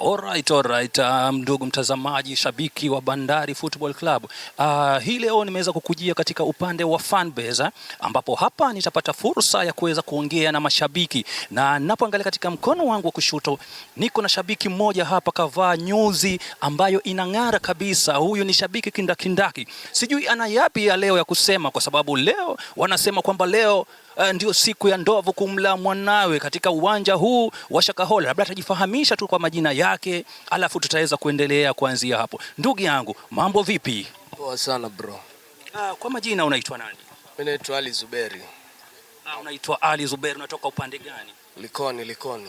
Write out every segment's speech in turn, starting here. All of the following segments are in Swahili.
Alright, ndugu mtazamaji, shabiki wa Bandari Football Club. Hii leo nimeweza kukujia katika upande wa fanbase, ambapo hapa nitapata fursa ya kuweza kuongea na mashabiki, na ninapoangalia katika mkono wangu wa kushoto niko na shabiki mmoja hapa kavaa nyuzi ambayo inang'ara kabisa. Huyu ni shabiki kindakindaki. Sijui ana yapi ya leo ya kusema, kwa sababu leo wanasema kwamba leo ndio siku ya ndovu kumla mwanawe katika uwanja huu wa Shakahola. Labda atajifahamisha tu kwa majina yake, alafu tutaweza kuendelea kuanzia hapo. Ndugu yangu, mambo vipi? Poa sana bro. Kwa majina unaitwa nani? Mimi naitwa Ali Zuberi. Unaitwa Ali Zuberi, unatoka upande gani? Likoni.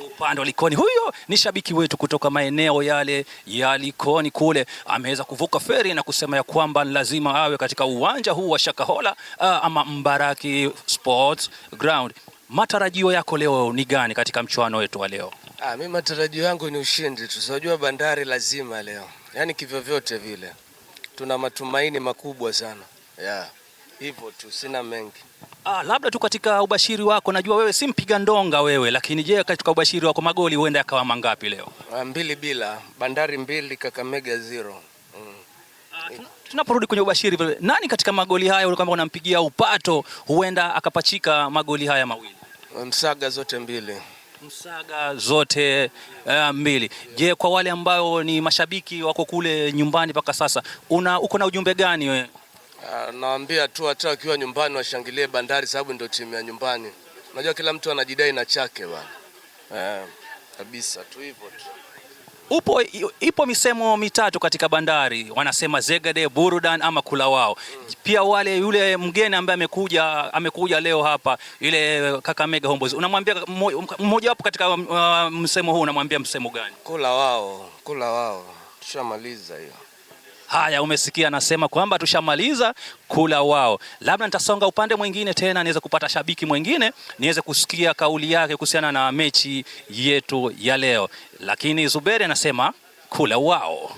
Upande wa Likoni. Huyo ni shabiki wetu kutoka maeneo yale ya Likoni kule. Ameweza kuvuka feri na kusema ya kwamba lazima awe katika uwanja huu wa Shakahola ama Mbaraki Sports Ground. Matarajio yako leo ni gani katika mchuano wetu wa leo? Mimi matarajio yangu ni ushindi tu. Unajua Bandari lazima leo. Yaani kivyo vyote vile. Tuna matumaini makubwa sana. Hivyo tu, sina mengi. Labda tu katika ubashiri wako, najua wewe si mpiga ndonga wewe, lakini je, katika ubashiri wako magoli huenda yakawa mangapi leo? 2-0, Bandari 2, Kakamega 0. Tunaporudi kwenye ubashiri vile, nani katika magoli haya ule kama unampigia upato huenda akapachika magoli haya mawili? Msaga zote mbili. Msaga zote mbili. Je, kwa wale ambao ni mashabiki wako kule nyumbani mpaka sasa, uko na ujumbe gani wewe? Naambia tu hata wakiwa nyumbani washangilie Bandari, sababu ndio timu ya nyumbani. Unajua kila mtu anajidai na chake bwana. Kabisa tu hivyo tu. Ipo misemo mitatu katika Bandari, wanasema Zegede, Burudan ama kula wao. Pia yule mgeni ambaye amekuja leo hapa, ile Kakamega Homeboyz, unamwambia mmoja wapo katika msemo huu, unamwambia msemo gani? Kula wao. Tushamaliza hiyo. Haya, umesikia, anasema kwamba tushamaliza kula wao. Labda nitasonga upande mwingine tena niweze kupata shabiki mwingine, niweze kusikia kauli yake kuhusiana na mechi yetu ya leo. Lakini Zuberi anasema kula wao.